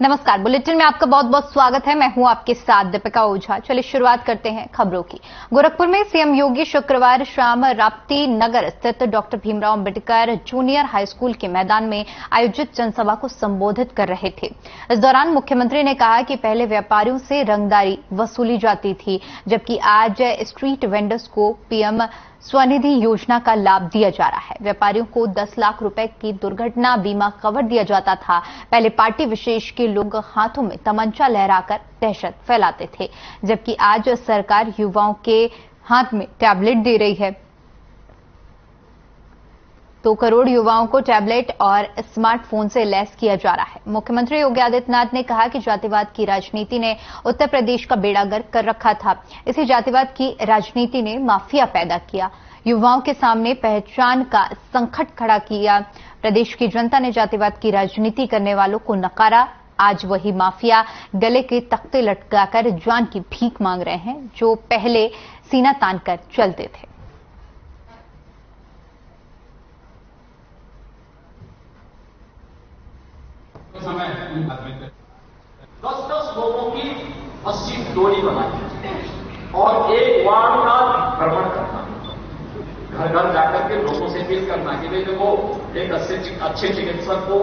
नमस्कार, बुलेटिन में आपका बहुत बहुत स्वागत है। मैं हूं आपके साथ दीपिका ओझा। चलिए शुरुआत करते हैं खबरों की। गोरखपुर में सीएम योगी शुक्रवार शाम राप्ती नगर स्थित doctor Bhimrao Ambedkar junior high school के मैदान में आयोजित जनसभा को संबोधित कर रहे थे। इस दौरान मुख्यमंत्री ने कहा कि पहले व्यापारियों से रंगदारी वसूली जाती थी, जबकि आज स्ट्रीट वेंडर्स को पीएम स्वनिधि योजना का लाभ दिया जा रहा है। व्यापारियों को 10 लाख रुपए की दुर्घटना बीमा कवर दिया जाता था। पहले पार्टी विशेष के लोग हाथों में तमंचा लहराकर दहशत फैलाते थे, जबकि आज सरकार युवाओं के हाथ में टैबलेट दे रही है। 2 करोड़ युवाओं को टैबलेट और स्मार्टफोन से लैस किया जा रहा है। मुख्यमंत्री योगी आदित्यनाथ ने कहा कि जातिवाद की राजनीति ने उत्तर प्रदेश का बेड़ा गर्क कर रखा था। इसी जातिवाद की राजनीति ने माफिया पैदा किया, युवाओं के सामने पहचान का संकट खड़ा किया। प्रदेश की जनता ने जातिवाद की राजनीति करने वालों को नकारा। आज वही माफिया गले के तख्ते लटकाकर जान की भीख मांग रहे हैं, जो पहले सीना तान कर चलते थे। समय 10-10 लोगों की 80 टोली बनाई और एक वार्ड का भ्रमण करना, घर घर जाकर के लोगों से अपील करना कि भाई देखो, एक अच्छे चिकित्सक को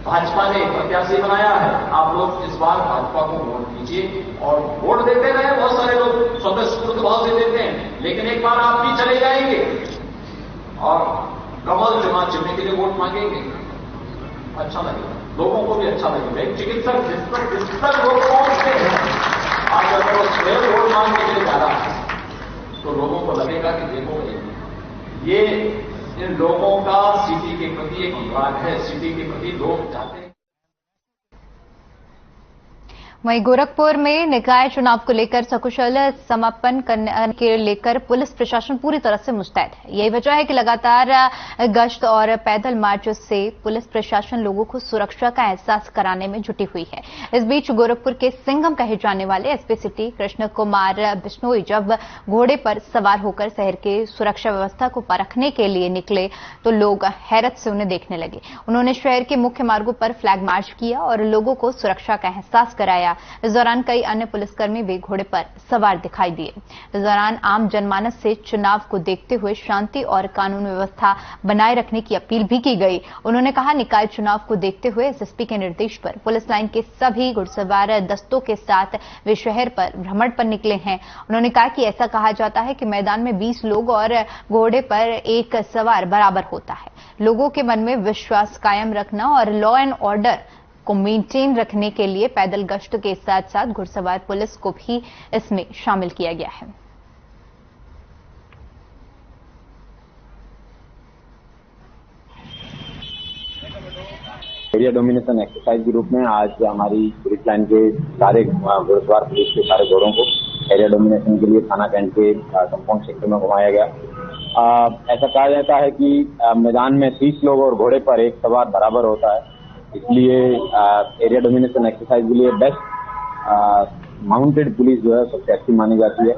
भाजपा ने प्रत्याशी बनाया है, आप लोग इस बार भाजपा को वोट दीजिए। और वोट देते रहे, बहुत सारे लोग स्वतःस्फूर्त भाव से देते हैं, लेकिन एक बार आप भी चले जाएंगे और कमल जमा चुनने के लिए वोट मांगेंगे, अच्छा लगेगा, लोगों को भी अच्छा लगेगा। एक चिकित्सक जिस तक लोग पहुंचते हैं, आज अगर वो स्वयं वोट मांगने के लिए जा रहा है तो लोगों को लगेगा कि देखो ये इन लोगों का सिटी के प्रति एक अनुराग है, सिटी के प्रति लोग चाहते हैं। वहीं गोरखपुर में निकाय चुनाव को लेकर सकुशल समापन करने के लेकर पुलिस प्रशासन पूरी तरह से मुस्तैद है। यही वजह है कि लगातार गश्त और पैदल मार्च से पुलिस प्रशासन लोगों को सुरक्षा का एहसास कराने में जुटी हुई है। इस बीच गोरखपुर के सिंघम कहे जाने वाले एसपी सिटी कृष्ण कुमार बिश्नोई जब घोड़े पर सवार होकर शहर के सुरक्षा व्यवस्था को परखने के लिए निकले तो लोग हैरत से उन्हें देखने लगे। उन्होंने शहर के मुख्य मार्गों पर फ्लैग मार्च किया और लोगों को सुरक्षा का एहसास कराया। इस दौरान कई अन्य पुलिसकर्मी भी घोड़े पर सवार दिखाई दिए। इस दौरान आम जनमानस से चुनाव को देखते हुए शांति और कानून व्यवस्था बनाए रखने की अपील भी की गई। उन्होंने कहा, निकाय चुनाव को देखते हुए एसएसपी के निर्देश पर पुलिस लाइन के सभी घुड़सवार दस्तों के साथ वे शहर पर भ्रमण पर निकले हैं। उन्होंने कहा कि ऐसा कहा जाता है कि मैदान में 20 लोग और घोड़े पर एक सवार बराबर होता है। लोगों के मन में विश्वास कायम रखना और लॉ एंड ऑर्डर को मेंटेन रखने के लिए पैदल गश्त के साथ साथ घुड़सवार पुलिस को भी इसमें शामिल किया गया है। एरिया डोमिनेशन एक्सरसाइज के रूप में आज हमारी पुलिस लाइन के सारे घुड़सवार पुलिस के सारे घोड़ों को एरिया डोमिनेशन के लिए थाना कैंट के कंपाउंड सेक्टर में घुमाया गया। ऐसा कहा जाता है कि मैदान में 30 लोग और घोड़े पर एक सवार बराबर होता है, इसलिए एरिया डोमिनेशन एक्सरसाइज के लिए बेस्ट माउंटेड पुलिस जो है सबसे अच्छी मानी जाती है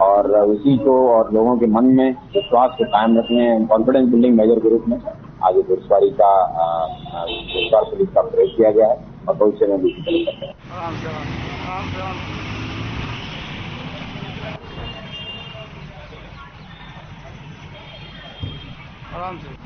और उसी को और लोगों के मन में विश्वास को कायम रखने कॉन्फिडेंस बिल्डिंग मेजर के रूप में आज घुड़सवारी का घुड़सवार पुलिस का प्रयोग किया गया है और भविष्य में भी इसी तरह करते हैं। आराम से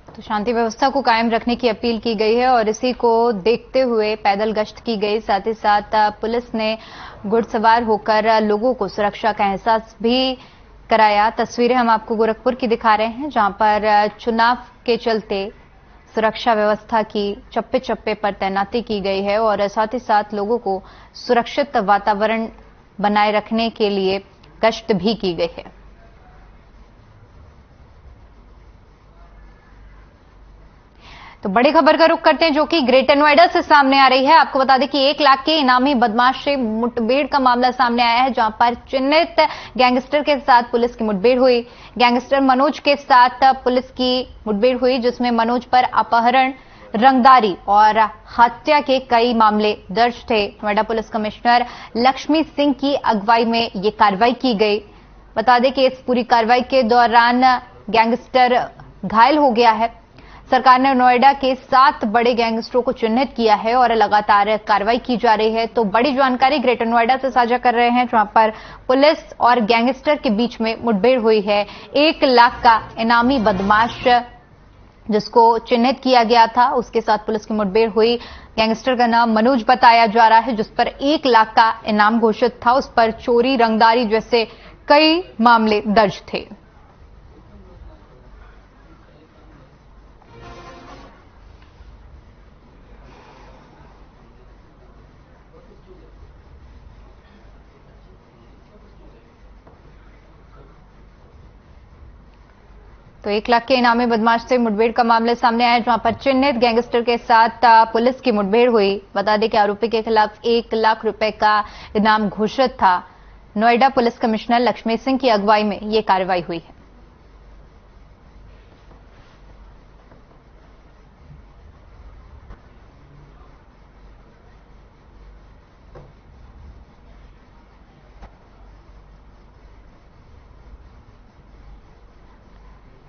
तो शांति व्यवस्था को कायम रखने की अपील की गई है और इसी को देखते हुए पैदल गश्त की गई। साथ ही साथ पुलिस ने घुड़सवार होकर लोगों को सुरक्षा का एहसास भी कराया। तस्वीरें हम आपको गोरखपुर की दिखा रहे हैं, जहां पर चुनाव के चलते सुरक्षा व्यवस्था की चप्पे चप्पे पर तैनाती की गई है और साथ ही साथ लोगों को सुरक्षित वातावरण बनाए रखने के लिए गश्त भी की गई है। तो बड़ी खबर का रुख करते हैं जो कि ग्रेटर नोएडा से सामने आ रही है। आपको बता दें कि 1 लाख के इनामी बदमाश से मुठभेड़ का मामला सामने आया है, जहां पर चिन्हित गैंगस्टर के साथ पुलिस की मुठभेड़ हुई। गैंगस्टर मनोज के साथ पुलिस की मुठभेड़ हुई, जिसमें मनोज पर अपहरण, रंगदारी और हत्या के कई मामले दर्ज थे। नोएडा पुलिस कमिश्नर लक्ष्मी सिंह की अगुवाई में ये कार्रवाई की गई। बता दें कि इस पूरी कार्रवाई के दौरान गैंगस्टर घायल हो गया है। सरकार ने नोएडा के 7 बड़े गैंगस्टरों को चिन्हित किया है और लगातार कार्रवाई की जा रही है। तो बड़ी जानकारी ग्रेटर नोएडा से साझा कर रहे हैं, जहां पर पुलिस और गैंगस्टर के बीच में मुठभेड़ हुई है। 1 लाख का इनामी बदमाश जिसको चिन्हित किया गया था, उसके साथ पुलिस की मुठभेड़ हुई। गैंगस्टर का नाम मनोज बताया जा रहा है, जिस पर 1 लाख का इनाम घोषित था। उस पर चोरी, रंगदारी जैसे कई मामले दर्ज थे। तो 1 लाख के इनामी बदमाश से मुठभेड़ का मामला सामने आया, जहां पर चिन्हित गैंगस्टर के साथ पुलिस की मुठभेड़ हुई। बता दें कि आरोपी के खिलाफ 1 लाख रुपए का इनाम घोषित था। नोएडा पुलिस कमिश्नर लक्ष्मी सिंह की अगुवाई में यह कार्रवाई हुई है।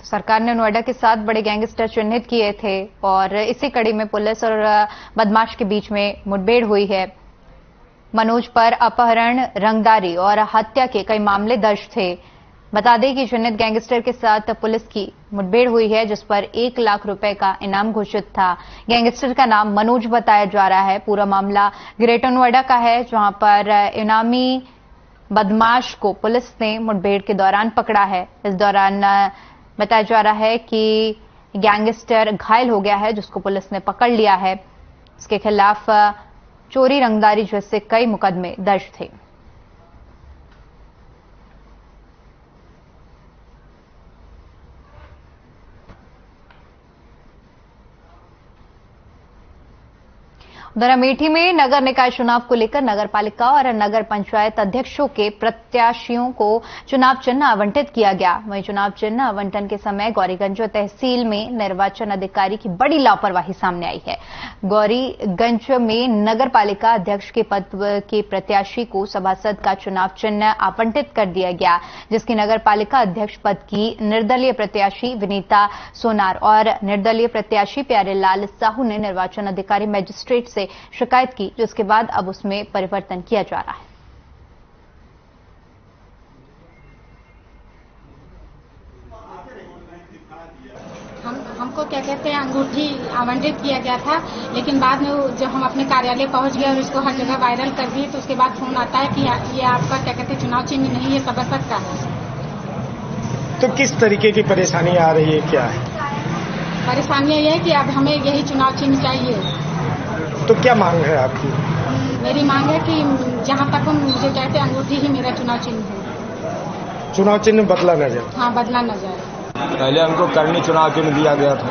सरकार ने नोएडा के 7 बड़े गैंगस्टर चिन्हित किए थे और इसी कड़ी में पुलिस और बदमाश के बीच में मुठभेड़ हुई है। मनोज पर अपहरण, रंगदारी और हत्या के कई मामले दर्ज थे। बता दें कि चिन्हित गैंगस्टर के साथ पुलिस की मुठभेड़ हुई है, जिस पर 1 लाख रुपए का इनाम घोषित था। गैंगस्टर का नाम मनोज बताया जा रहा है। पूरा मामला ग्रेटर नोएडा का है, जहां पर इनामी बदमाश को पुलिस ने मुठभेड़ के दौरान पकड़ा है। इस दौरान बताया जा रहा है कि गैंगस्टर घायल हो गया है, जिसको पुलिस ने पकड़ लिया है। इसके खिलाफ चोरी, रंगदारी जैसे कई मुकदमे दर्ज थे। उधर अमेठी में नगर निकाय चुनाव को लेकर नगर पालिका और नगर पंचायत अध्यक्षों के प्रत्याशियों को चुनाव चिन्ह आवंटित किया गया। वहीं चुनाव चिन्ह आवंटन के समय गौरीगंज तहसील में निर्वाचन अधिकारी की बड़ी लापरवाही सामने आई है। गौरीगंज में नगर पालिका अध्यक्ष के पद के प्रत्याशी को सभासद का चुनाव चिन्ह आवंटित कर दिया गया, जिसकी नगर पालिका अध्यक्ष पद की निर्दलीय प्रत्याशी विनीता सोनार और निर्दलीय प्रत्याशी प्यारेलाल साहू ने निर्वाचन अधिकारी मजिस्ट्रेट से शिकायत की, जिसके बाद अब उसमें परिवर्तन किया जा रहा है। हमको क्या कहते हैं अंगूठी आवंटित किया गया था, लेकिन बाद में जब हम अपने कार्यालय पहुंच गए और इसको हर जगह वायरल कर दिए, तो उसके बाद फोन आता है कि ये आपका क्या कहते हैं चुनाव चिन्ह नहीं, ये सभासद का है। तो किस तरीके की परेशानी आ रही है, क्या है परेशानी? ये है कि अब हमें यही चुनाव चिन्ह चाहिए। तो क्या मांग है आपकी? मेरी मांग है कि जहाँ तक हम मुझे कहते हैं अंगूठी ही मेरा चुनाव चिन्ह है। चुनाव चिन्ह बदला न जाए? हाँ, बदला न जाए। पहले हमको करनी चुनाव चिन्ह दिया गया था।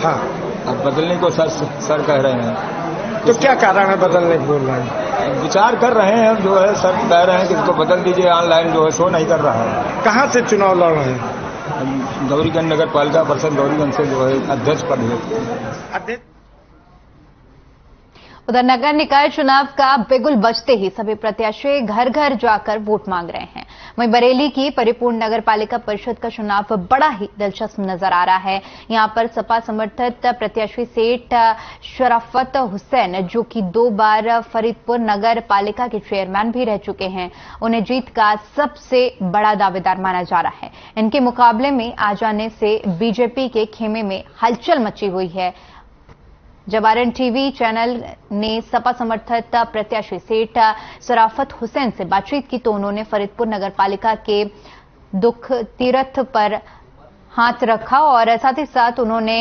हाँ, अब बदलने को सर कह रहे हैं। तो क्या कारण है बदलने को बोल रहे हैं? विचार कर रहे हैं, जो है सर कह रहे हैं कि इसको बदल दीजिए, ऑनलाइन जो है शो नहीं कर रहा है। कहाँ से चुनाव लड़ रहे हैं? गौरीगंज नगर पालिका परिषद गौरीगंज से जो है अध्यक्ष पद है। उधर नगर निकाय चुनाव का बिगुल बजते ही सभी प्रत्याशी घर घर जाकर वोट मांग रहे हैं। वहीं बरेली की परिपूर्ण नगर पालिका परिषद का चुनाव बड़ा ही दिलचस्प नजर आ रहा है। यहां पर सपा समर्थित प्रत्याशी सेठ शराफत हुसैन, जो कि 2 बार फरीदपुर नगर पालिका के चेयरमैन भी रह चुके हैं, उन्हें जीत का सबसे बड़ा दावेदार माना जा रहा है। इनके मुकाबले में आ जाने से बीजेपी के खेमे में हलचल मची हुई है। जब आरएन टीवी चैनल ने सपा समर्थित प्रत्याशी सेठ शराफत हुसैन से बातचीत की, तो उन्होंने फरीदपुर नगर पालिका के दुख तीर्थ पर हाथ रखा और साथ ही साथ उन्होंने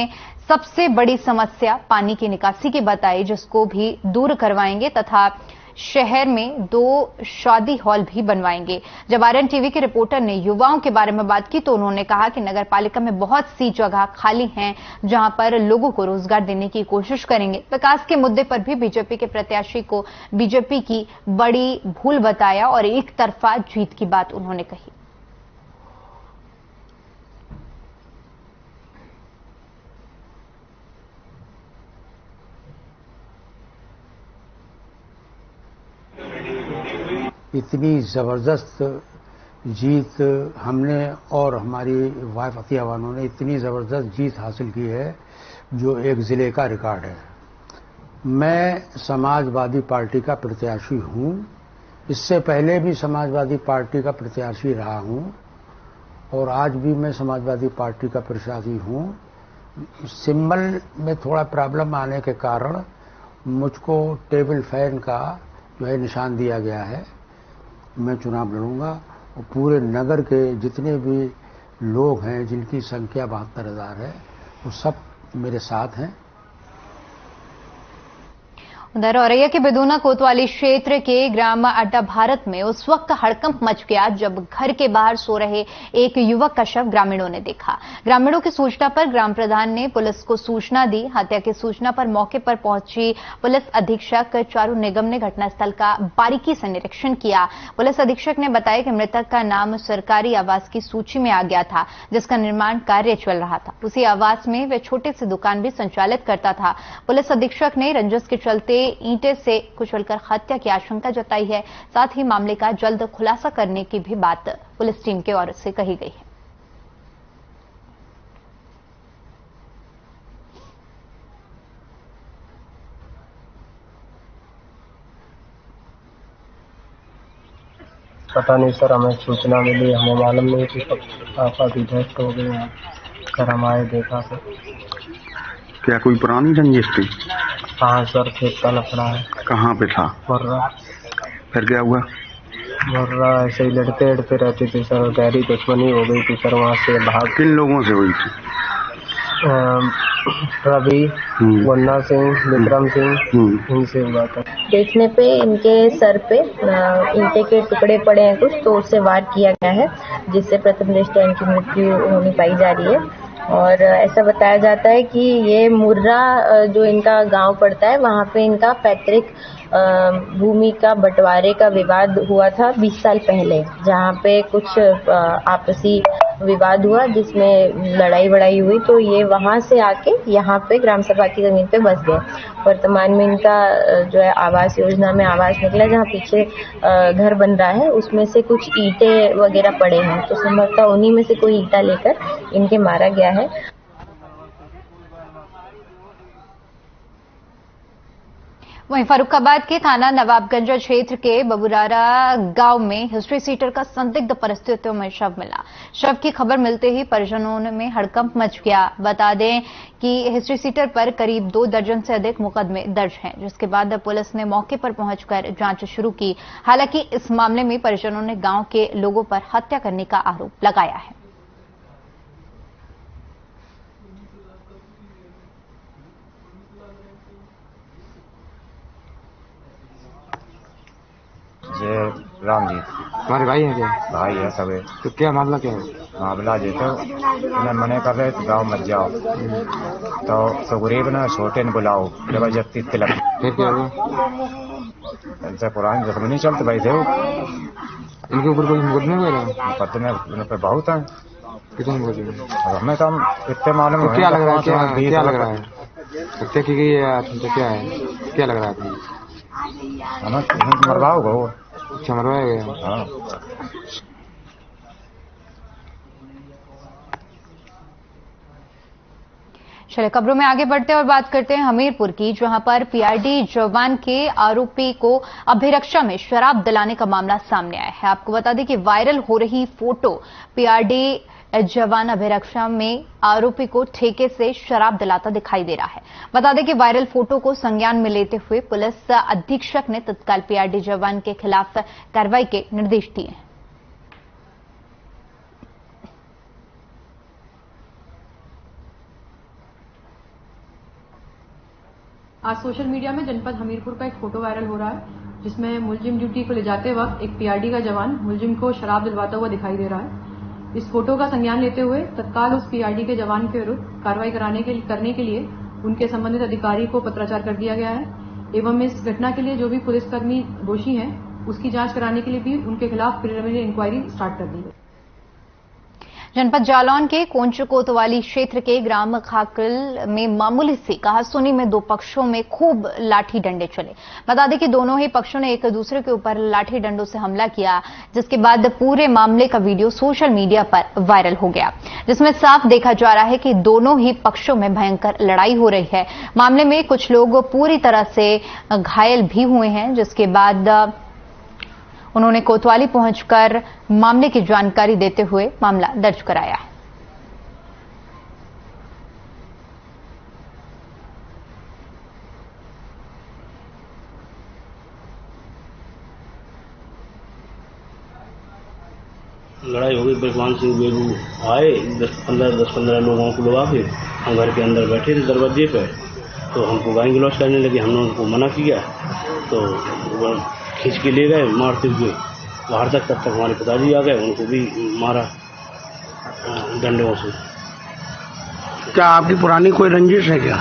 सबसे बड़ी समस्या पानी की निकासी की बताई, जिसको भी दूर करवाएंगे तथा शहर में 2 शादी हॉल भी बनवाएंगे। जब आर्यन टीवी के रिपोर्टर ने युवाओं के बारे में बात की तो उन्होंने कहा कि नगर पालिका में बहुत सी जगह खाली हैं जहां पर लोगों को रोजगार देने की कोशिश करेंगे। विकास के मुद्दे पर भी बीजेपी के प्रत्याशी को बीजेपी की बड़ी भूल बताया और एक तरफा जीत की बात उन्होंने कही। इतनी ज़बरदस्त जीत हमने और हमारी वाइफ अतिया बानो ने इतनी ज़बरदस्त जीत हासिल की है जो एक ज़िले का रिकॉर्ड है। मैं समाजवादी पार्टी का प्रत्याशी हूं, इससे पहले भी समाजवादी पार्टी का प्रत्याशी रहा हूं और आज भी मैं समाजवादी पार्टी का प्रत्याशी हूं। सिंबल में थोड़ा प्रॉब्लम आने के कारण मुझको टेबल फैन का जो है निशान दिया गया है। मैं चुनाव लड़ूंगा और पूरे नगर के जितने भी लोग हैं जिनकी संख्या 72,000 है वो सब मेरे साथ हैं। उधर औरैया के बेदूना कोतवाली क्षेत्र के ग्राम अड्डा भारत में उस वक्त हड़कंप मच गया जब घर के बाहर सो रहे एक युवक का शव ग्रामीणों ने देखा। ग्रामीणों की सूचना पर ग्राम प्रधान ने पुलिस को सूचना दी। हत्या की सूचना पर मौके पर पहुंची पुलिस अधीक्षक चारू निगम ने घटनास्थल का बारीकी से निरीक्षण किया। पुलिस अधीक्षक ने बताया कि मृतक का नाम सरकारी आवास की सूची में आ गया था जिसका निर्माण कार्य चल रहा था। उसी आवास में वह छोटी सी दुकान भी संचालित करता था। पुलिस अधीक्षक ने रंजिश के चलते ईंटे से कुचलकर हत्या की आशंका जताई है। साथ ही मामले का जल्द खुलासा करने की भी बात पुलिस टीम की ओर से कही गई है। पता नहीं सर, हमें सूचना मिली, हमें मालूम नहीं कि पापा की डेथ हो गई है। कर हम आए देखा सर। क्या कोई पुरानी रंजिश थी? हाँ सर, खेत का लफड़ा है। कहाँ पे था? मुर्रा। फिर क्या हुआ? मुर्रा ऐसे ही लड़ते लड़ते रहते थे सर, गहरी दुश्मनी हो गई थी सर। वहाँ से भाग। किन लोगों से हुई थी? रवि, मुन्ना सिंह, विक्रम सिंह, इनसे हुआ था। देखने पे इनके सर पे ईंटे के टुकड़े पड़े हैं कुछ, तो उससे वार किया गया है जिससे प्रथम दृष्टया इनकी मृत्यु होनी पाई जा रही है। और ऐसा बताया जाता है कि ये मुर्रा जो इनका गांव पड़ता है वहाँ पे इनका पैतृक भूमि का बंटवारे का विवाद हुआ था 20 साल पहले, जहाँ पे कुछ आपसी विवाद हुआ जिसमें लड़ाई वड़ाई हुई, तो ये वहाँ से आके यहाँ पे ग्राम सभा की जमीन पे बस गए। वर्तमान में इनका जो है आवास योजना में आवास निकला, जहाँ पीछे घर बन रहा है उसमें से कुछ ईंटे वगैरह पड़े हैं, तो संभवतः उन्हीं में से कोई ईंटा लेकर इनके मारा गया है। वहीं फर्रुखाबाद के थाना नवाबगंज क्षेत्र के बबुरारा गांव में हिस्ट्री सीटर का संदिग्ध परिस्थितियों में शव मिला। शव की खबर मिलते ही परिजनों में हड़कंप मच गया। बता दें कि हिस्ट्री सीटर पर करीब 2 दर्जन से अधिक मुकदमे दर्ज हैं, जिसके बाद पुलिस ने मौके पर पहुंचकर जांच शुरू की। हालांकि इस मामले में परिजनों ने गांव के लोगों पर हत्या करने का आरोप लगाया है। जय राम जी। तुम्हारे भाई हैं क्या? भाई है सबे। तो क्या मामला क्या है? मामला ये तो मैं मने कर रहे गाँव मत जाओ, तो सुग्रीव ने छोटे ने बुलाओ, जबरदस्ती तिलक। फिर क्या हुआ? इनसे पुरानी दुश्मनी चलते भाई थे। इनके ऊपर कोई मुकदमे वगैरह? मुकदमे पे बहुत है। कितने मुकदमे? हमें तो इतने मालूम तो क्या लग रहा है? क्या लग रहा है? हत्या की गई है तो क्या है? क्या लग रहा है? हमें मरवाओ गो। अच्छा, मरवाया गया। हाँ। चलिए खबरों में आगे बढ़ते हैं और बात करते हैं हमीरपुर की, जहां पर पीआरडी जवान के आरोपी को अभिरक्षा में शराब दिलाने का मामला सामने आया है। आपको बता दें कि वायरल हो रही फोटो पीआरडी जवान अभिरक्षा में आरोपी को ठेके से शराब दिलाता दिखाई दे रहा है। बता दें कि वायरल फोटो को संज्ञान में लेते हुए पुलिस अधीक्षक ने तत्काल पीआरडी जवान के खिलाफ कार्रवाई के निर्देश दिए हैं। आज सोशल मीडिया में जनपद हमीरपुर का एक फोटो वायरल हो रहा है जिसमें मुलजिम ड्यूटी को ले जाते वक्त एक पीआरडी का जवान मुलजिम को शराब दिलवाता हुआ दिखाई दे रहा है। इस फोटो का संज्ञान लेते हुए तत्काल उस पीआरडी के जवान के विरुद्ध कार्रवाई करने के लिए उनके संबंधित अधिकारी को पत्राचार कर दिया गया है एवं इस घटना के लिए जो भी पुलिसकर्मी दोषी हैं उसकी जांच कराने के लिए भी उनके खिलाफ प्रिलिमिनरी इंक्वायरी स्टार्ट कर दी है। जनपद जालौन के कोंच कोतवाली क्षेत्र के ग्राम खाकल में मामूली सी कहासुनी में दो पक्षों में खूब लाठी डंडे चले। बता दें कि दोनों ही पक्षों ने एक दूसरे के ऊपर लाठी डंडों से हमला किया, जिसके बाद पूरे मामले का वीडियो सोशल मीडिया पर वायरल हो गया, जिसमें साफ देखा जा रहा है कि दोनों ही पक्षों में भयंकर लड़ाई हो रही है। मामले में कुछ लोग पूरी तरह से घायल भी हुए हैं, जिसके बाद उन्होंने कोतवाली पहुंचकर मामले की जानकारी देते हुए मामला दर्ज कराया है। लड़ाई हो गई। बलवान सिंह बेगू आए 10-15 लोगों को बुला के हम घर के अंदर बैठे थे दरवाजे पे, तो हमको गाली गलौज करने लगे। हमने उनको मना किया तो खींच के ले गए मारते हुए बाहर तक। तब तक हमारे पिताजी आ गए, उनको भी मारा डंडों से। क्या आपकी पुरानी कोई रंजिश है क्या?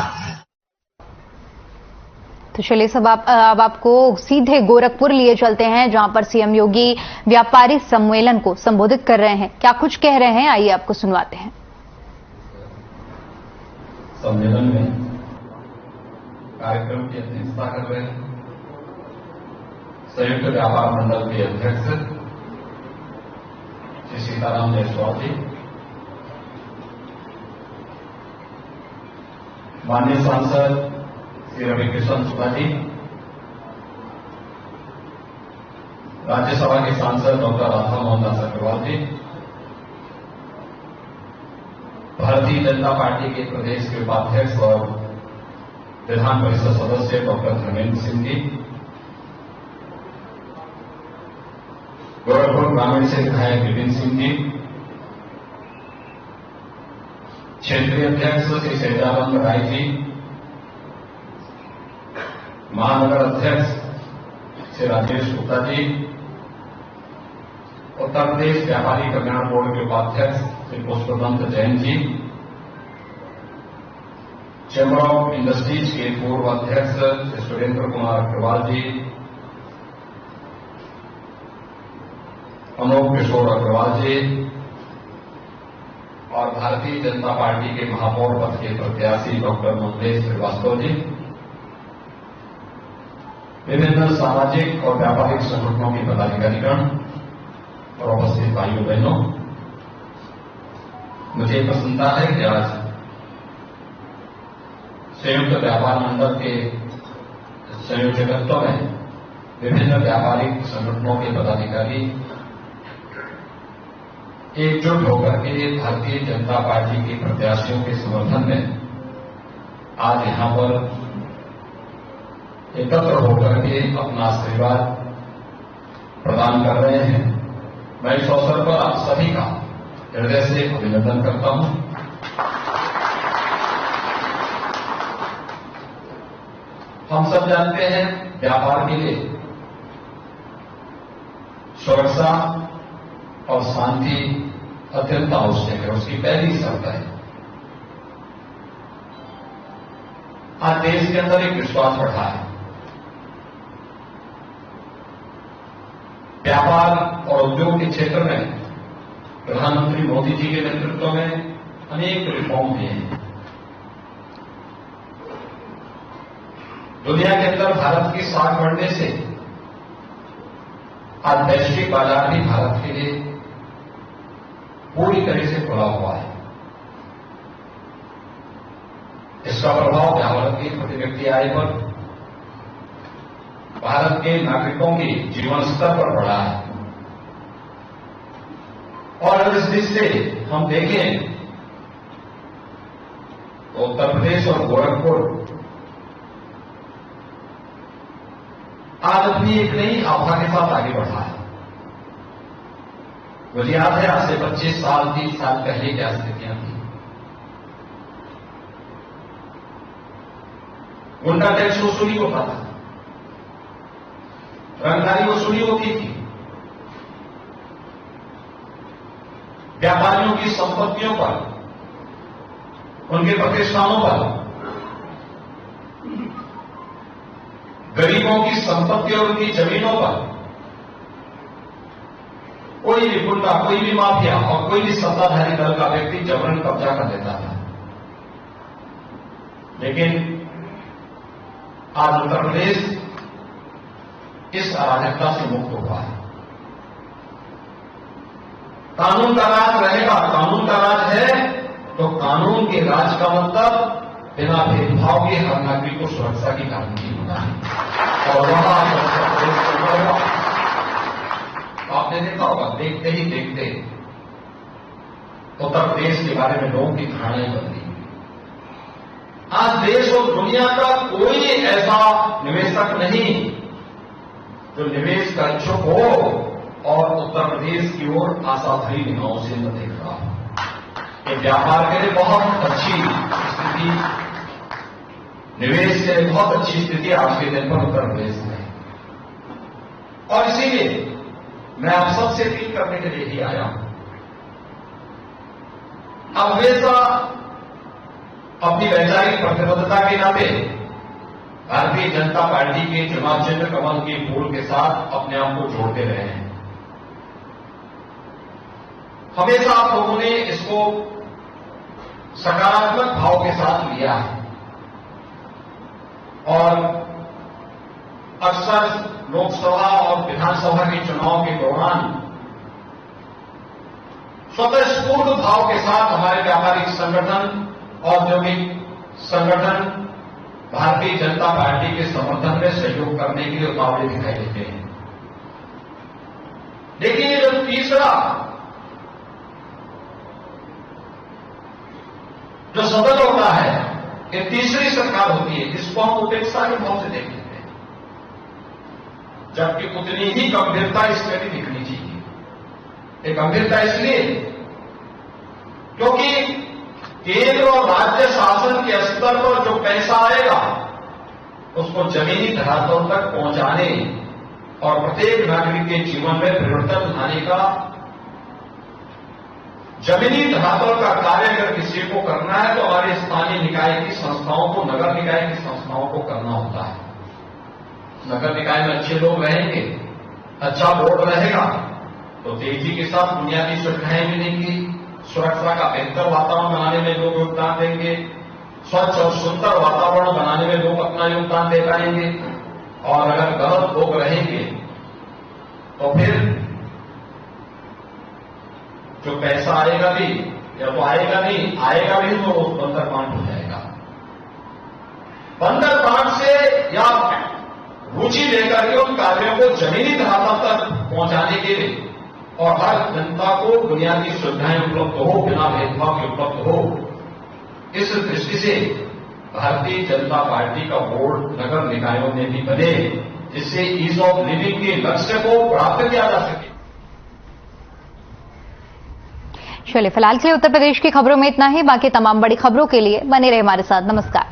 तो चलिए सब अब आपको सीधे गोरखपुर लिए चलते हैं, जहां पर सीएम योगी व्यापारी सम्मेलन को संबोधित कर रहे हैं। क्या कुछ कह रहे हैं, आइए आपको सुनवाते हैं। सम्मेलन में कार्यक्रम की अध्यक्षता कर रहे हैं संयुक्त व्यापार मंडल के अध्यक्ष श्री सीताराम जायसवाल जी, माननीय सांसद श्री रविकिशन सुधा जी, राज्यसभा के सांसद डॉक्टर राधा मोहन अग्रवाल जी, भारतीय जनता पार्टी के प्रदेश के उपाध्यक्ष और विधान परिषद सदस्य डॉक्टर धर्मेंद्र सिंह जी, गोरखपुर ग्रामीण से विधायक विपिन सिंह जी, क्षेत्रीय अध्यक्ष श्री सैजानंद राय जी, महानगर अध्यक्ष श्री राजेश गुप्ता जी, उत्तर प्रदेश व्यापारी कल्याण बोर्ड के उपाध्यक्ष Shri Pushpwant Jain ji, chamber of industries के पूर्व अध्यक्ष श्री सुरेंद्र कुमार अग्रवाल जी, अनूप किशोर अग्रवाल जी और भारतीय जनता पार्टी के महापौर पद के प्रत्याशी डॉक्टर मंगलेश श्रीवास्तव जी, विभिन्न सामाजिक और व्यापारिक संगठनों के पदाधिकारीगण और उपस्थित भाइयों बहनों, मुझे प्रसन्नता है कि आज संयुक्त व्यापार मंडल के संयोजकत्व में विभिन्न व्यापारिक संगठनों के पदाधिकारी एकजुट होकर के भारतीय जनता पार्टी के प्रत्याशियों के समर्थन में आज यहां पर एकत्र होकर के अपना आशीर्वाद प्रदान कर रहे हैं। मैं इस अवसर पर आप सभी का हृदय से अभिनंदन करता हूं। हम सब जानते हैं व्यापार के लिए सुरक्षा और शांति अत्यंत आवश्यक है, उसकी पहली शर्त है। आज देश के अंदर एक विश्वास बढ़ा है। व्यापार और उद्योग के क्षेत्र में प्रधानमंत्री मोदी जी के नेतृत्व में अनेक रिफॉर्म हुए हैं। दुनिया के अंदर भारत की साख बढ़ने से आज वैश्विक बाजार भी भारत के लिए पूरी तरह से खुला हुआ है। इसका प्रभाव भारत की प्रति व्यक्ति आय पर, भारत के नागरिकों के जीवन स्तर पर बढ़ा है। और अगर इस दृष्टि से हम देखें तो उत्तर प्रदेश और गोरखपुर आज अपनी एक नई आभा के साथ आगे बढ़ा है। मुझे याद है आज से 25 साल 30 साल पहले क्या स्थितियां थी। गुंडा टैक्स वसूली होता था, रंगदारी वसूली होती थी, व्यापारियों की संपत्तियों पर, उनके प्रतिष्ठानों पर, गरीबों की संपत्ति और उनकी जमीनों पर कोई भी गुंडा, कोई भी माफिया और कोई भी सत्ताधारी दल का व्यक्ति जबरन कब्जा कर लेता था। लेकिन आज उत्तर प्रदेश इस अराजकता से मुक्त हुआ है। कानून का राज रहेगा। कानून का राज है तो कानून के राज का मतलब बिना भेदभाव के हर नागरिक को सुरक्षा की गारंटी होना है। और वहां आपने देखा होगा, देखते ही देखते उत्तर प्रदेश के बारे में लोगों की धारणाएं बदली। आज देश और दुनिया का कोई ऐसा निवेशक नहीं जो निवेश का इच्छुक हो और उत्तर प्रदेश की ओर आशाभरी निगाहों से न देख रहा हो। ये व्यापार के लिए बहुत अच्छी स्थिति, निवेश के लिए बहुत अच्छी स्थिति आज के दिन पर उत्तर प्रदेश में। और इसीलिए मैं आप सबसे अपील करने के लिए ही आया हूं। अब हमेशा अपनी वैचारिक प्रतिबद्धता के नाते भारतीय जनता पार्टी के चुनाव चिन्ह कमल के फूल के साथ अपने आप को जोड़ते रहे हैं। हमेशा आप लोगों ने इसको सकारात्मक भाव के साथ लिया है और अक्सर लोकसभा और विधानसभा के चुनाव के दौरान स्वतःस्फूर्त भाव के साथ हमारे व्यापारिक संगठन, औद्योगिक संगठन भारतीय जनता पार्टी के समर्थन में सहयोग करने के लिए उतावले दिखाई देते हैं। लेकिन ये जो तीसरा जो सदन होता है, ये तीसरी सरकार होती है, जिसको हम उपेक्षा के भाव से देखते हैं, जबकि उतनी ही गंभीरता इसमें भी दिखनी चाहिए। ये गंभीरता इसलिए क्योंकि केंद्र और राज्य शासन के स्तर पर जो पैसा आएगा उसको जमीनी धरातल तक पहुंचाने और प्रत्येक नागरिक के जीवन में परिवर्तन लाने का जमीनी धरातल का कार्य अगर किसी को करना है तो हमारे स्थानीय निकाय की संस्थाओं को, नगर निकाय की संस्थाओं को करना होता है। नगर निकाय में अच्छे लोग रहेंगे, अच्छा बोर्ड रहेगा तो तेजी के साथ बुनियादी सुविधाएं मिलेंगी, सुरक्षा का बेहतर वातावरण बनाने में लोग योगदान देंगे, स्वच्छ और सुंदर वातावरण बनाने में लोग अपना योगदान दे पाएंगे। और अगर गलत लोग रहेंगे तो फिर जो पैसा आएगा भी या तो आएगा नहीं, आएगा भी तो बंदर पांट हो जाएगा। बंदर पांट से या रुचि लेकर के उन कार्यों को जमीनी धरातल तक पहुंचाने के लिए और हर जनता को बुनियादी सुविधाएं उपलब्ध हो, बिना भेदभाव के उपलब्ध हो, इस दृष्टि से भारतीय जनता पार्टी का बोर्ड नगर निकायों में भी बने, जिससे ईज ऑफ लिविंग के लक्ष्य को प्राप्त किया जा सके। चलिए, फिलहाल के लिए उत्तर प्रदेश की खबरों में इतना ही। बाकी तमाम बड़ी खबरों के लिए बने रहे हमारे साथ। नमस्कार।